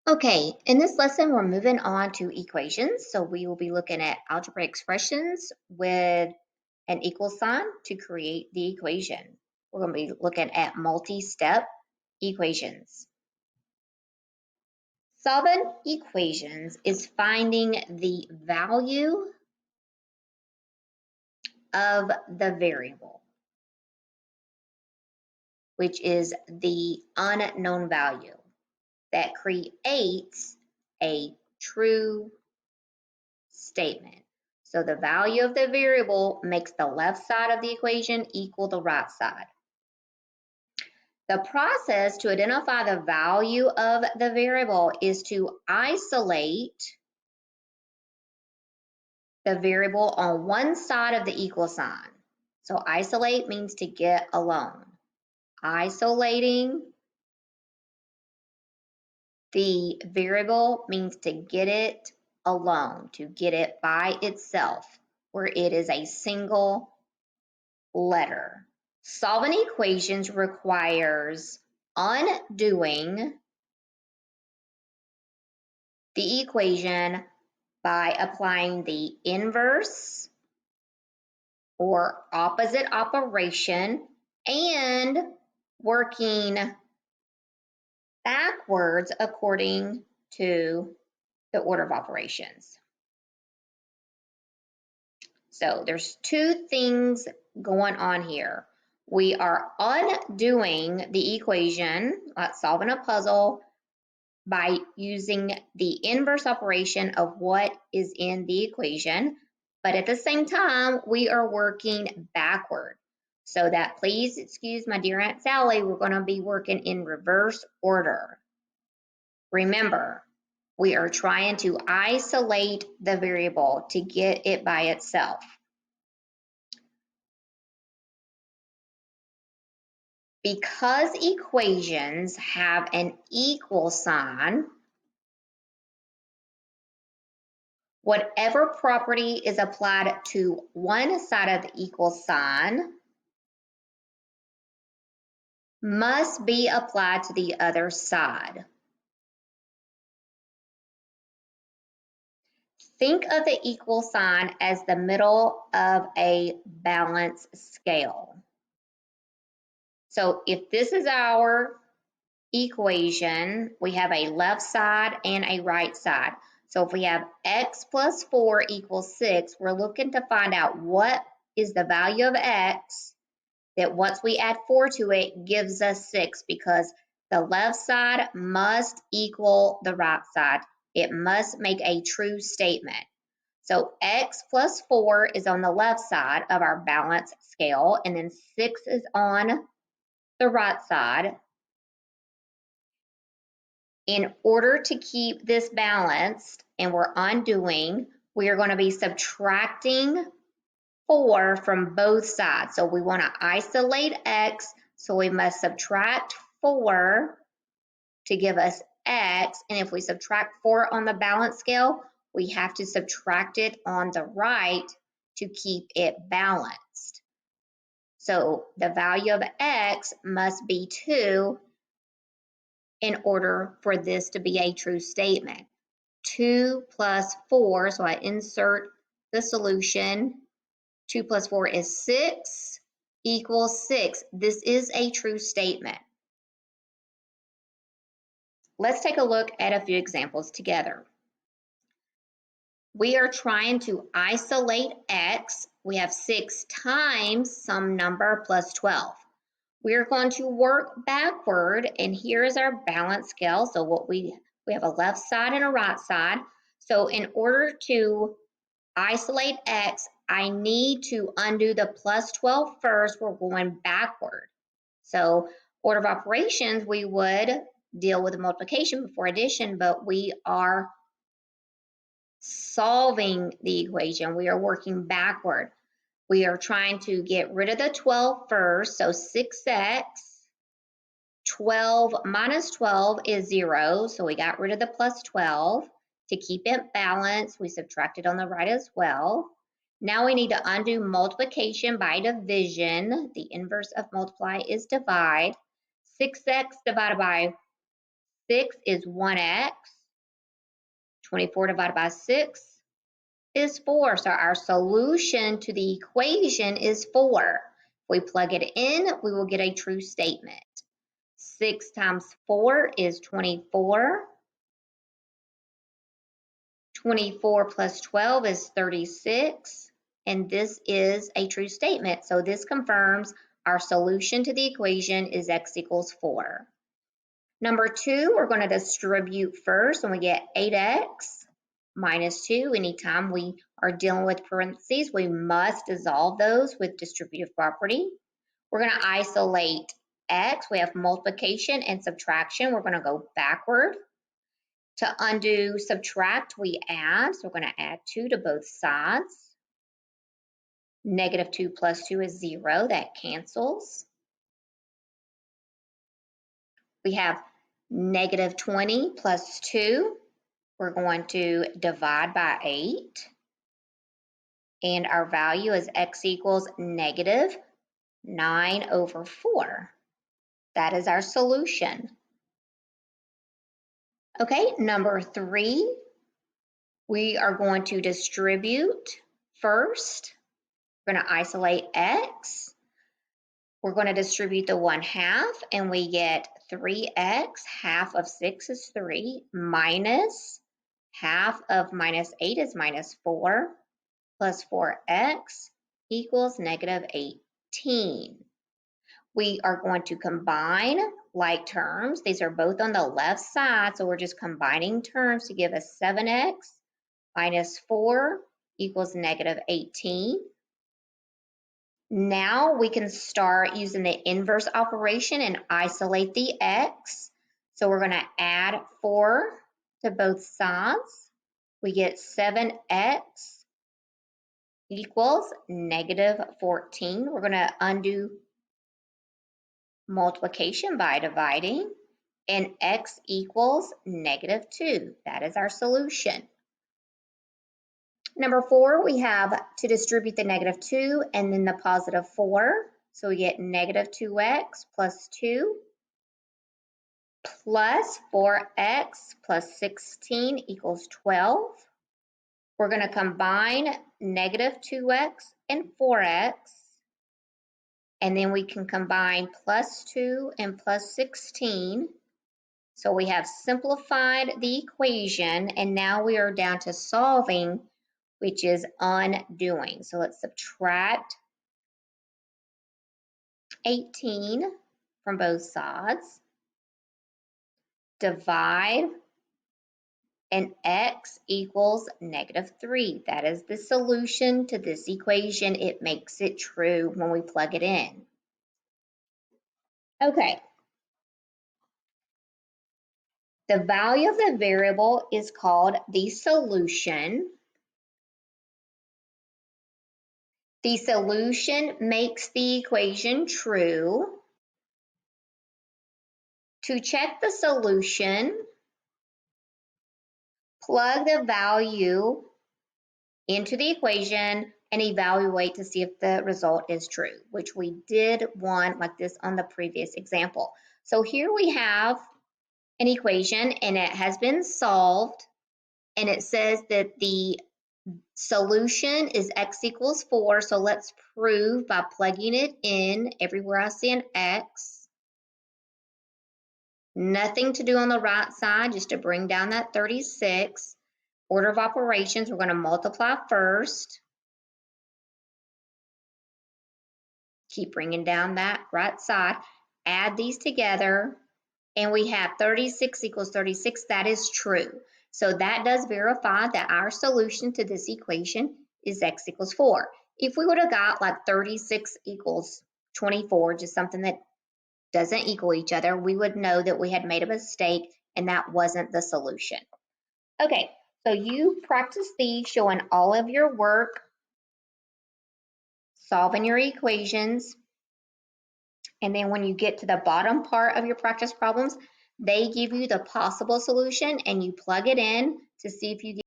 Okay, in this lesson, we're moving on to equations. So we will be looking at algebraic expressions with an equal sign to create the equation. We're going to be looking at multi-step equations. Solving equations is finding the value of the variable, which is the unknown value that creates a true statement. So the value of the variable makes the left side of the equation equal the right side. The process to identify the value of the variable is to isolate the variable on one side of the equal sign. So isolate means to get alone. Isolating the variable means to get it alone, to get it by itself, where it is a single letter. Solving equations requires undoing the equation by applying the inverse or opposite operation and working backwards according to the order of operations. So there's two things going on here. We are undoing the equation, like solving a puzzle, by using the inverse operation of what is in the equation, but at the same time, we are working backward. So that, please excuse my dear Aunt Sally, we're going to be working in reverse order. Remember, we are trying to isolate the variable to get it by itself. Because equations have an equal sign, whatever property is applied to one side of the equal sign must be applied to the other side. Think of the equal sign as the middle of a balance scale. So if this is our equation, we have a left side and a right side. So if we have x plus 4 equals 6, we're looking to find out what is the value of x that once we add 4 to it gives us 6, because the left side must equal the right side. It must make a true statement. So x plus 4 is on the left side of our balance scale, and then 6 is on the right side. In order to keep this balanced, and we're undoing, we are going to be subtracting 4 from both sides. So we want to isolate x, so we must subtract 4 to give us x. And if we subtract 4 on the balance scale, we have to subtract it on the right to keep it balanced. So the value of x must be 2 in order for this to be a true statement. 2 plus 4, so I insert the solution. 2 plus 4 is 6 equals 6. This is a true statement. Let's take a look at a few examples together. We are trying to isolate x. We have 6 times some number plus 12. We're going to work backward, and here is our balance scale. So what we have a left side and a right side. So in order to isolate x, I need to undo the plus 12 first. We're going backward. So order of operations, we would deal with multiplication before addition, but we are solving the equation. We are working backward. We are trying to get rid of the 12 first, so 6x. 12 minus 12 is 0, so we got rid of the plus 12. To keep it balanced, we subtracted on the right as well. Now we need to undo multiplication by division. The inverse of multiply is divide. 6x divided by 6 is 1x. 24 divided by 6 is 4. So our solution to the equation is 4. If we plug it in, we will get a true statement. 6 times 4 is 24. 24 plus 12 is 36. And this is a true statement. So this confirms our solution to the equation is x equals 4. Number 2, we're going to distribute first, and we get 8x minus 2. Anytime we are dealing with parentheses, we must dissolve those with distributive property. We're going to isolate x. We have multiplication and subtraction. We're going to go backward. To undo subtract, we add. So we're going to add 2 to both sides. Negative 2 plus 2 is 0. That cancels. We have negative 20 plus 2. We're going to divide by 8. And our value is x equals negative 9 over 4. That is our solution. Okay, number 3, we are going to distribute first. We're going to isolate x. We're going to distribute the 1/2, and we get 3x. Half of 6 is 3, minus half of minus 8 is minus 4, plus 4x equals negative 18. We are going to combine like terms. These are both on the left side, so we're just combining terms to give us 7x minus 4 equals negative 18. Now we can start using the inverse operation and isolate the x. So we're going to add 4 to both sides. We get 7x equals negative 14. We're going to undo multiplication by dividing, and x equals negative 2. That is our solution. Number 4, we have to distribute the negative 2 and then the positive 4. So we get negative 2x plus 2 plus 4x plus 16 equals 12. We're going to combine negative 2x and 4x. And then we can combine plus 2 and plus 16. So we have simplified the equation, and now we are down to solving, which is undoing. So let's subtract 18 from both sides, divide, and x equals negative 3. That is the solution to this equation. It makes it true when we plug it in. Okay. The value of the variable is called the solution. The solution makes the equation true. To check the solution, plug the value into the equation and evaluate to see if the result is true, which we did one like this on the previous example. So here we have an equation, and it has been solved, and it says that the solution is x equals 4. So let's prove by plugging it in everywhere I see an x. Nothing to do on the right side, just to bring down that 36. Order of operations, we're going to multiply first. Keep bringing down that right side. Add these together, and we have 36 equals 36. That is true. So that does verify that our solution to this equation is x equals 4. If we would have got like 36 equals 24, just something that doesn't equal each other, we would know that we had made a mistake and that wasn't the solution. Okay, so you practice these, showing all of your work, solving your equations, and then when you get to the bottom part of your practice problems, they give you the possible solution and you plug it in to see if you get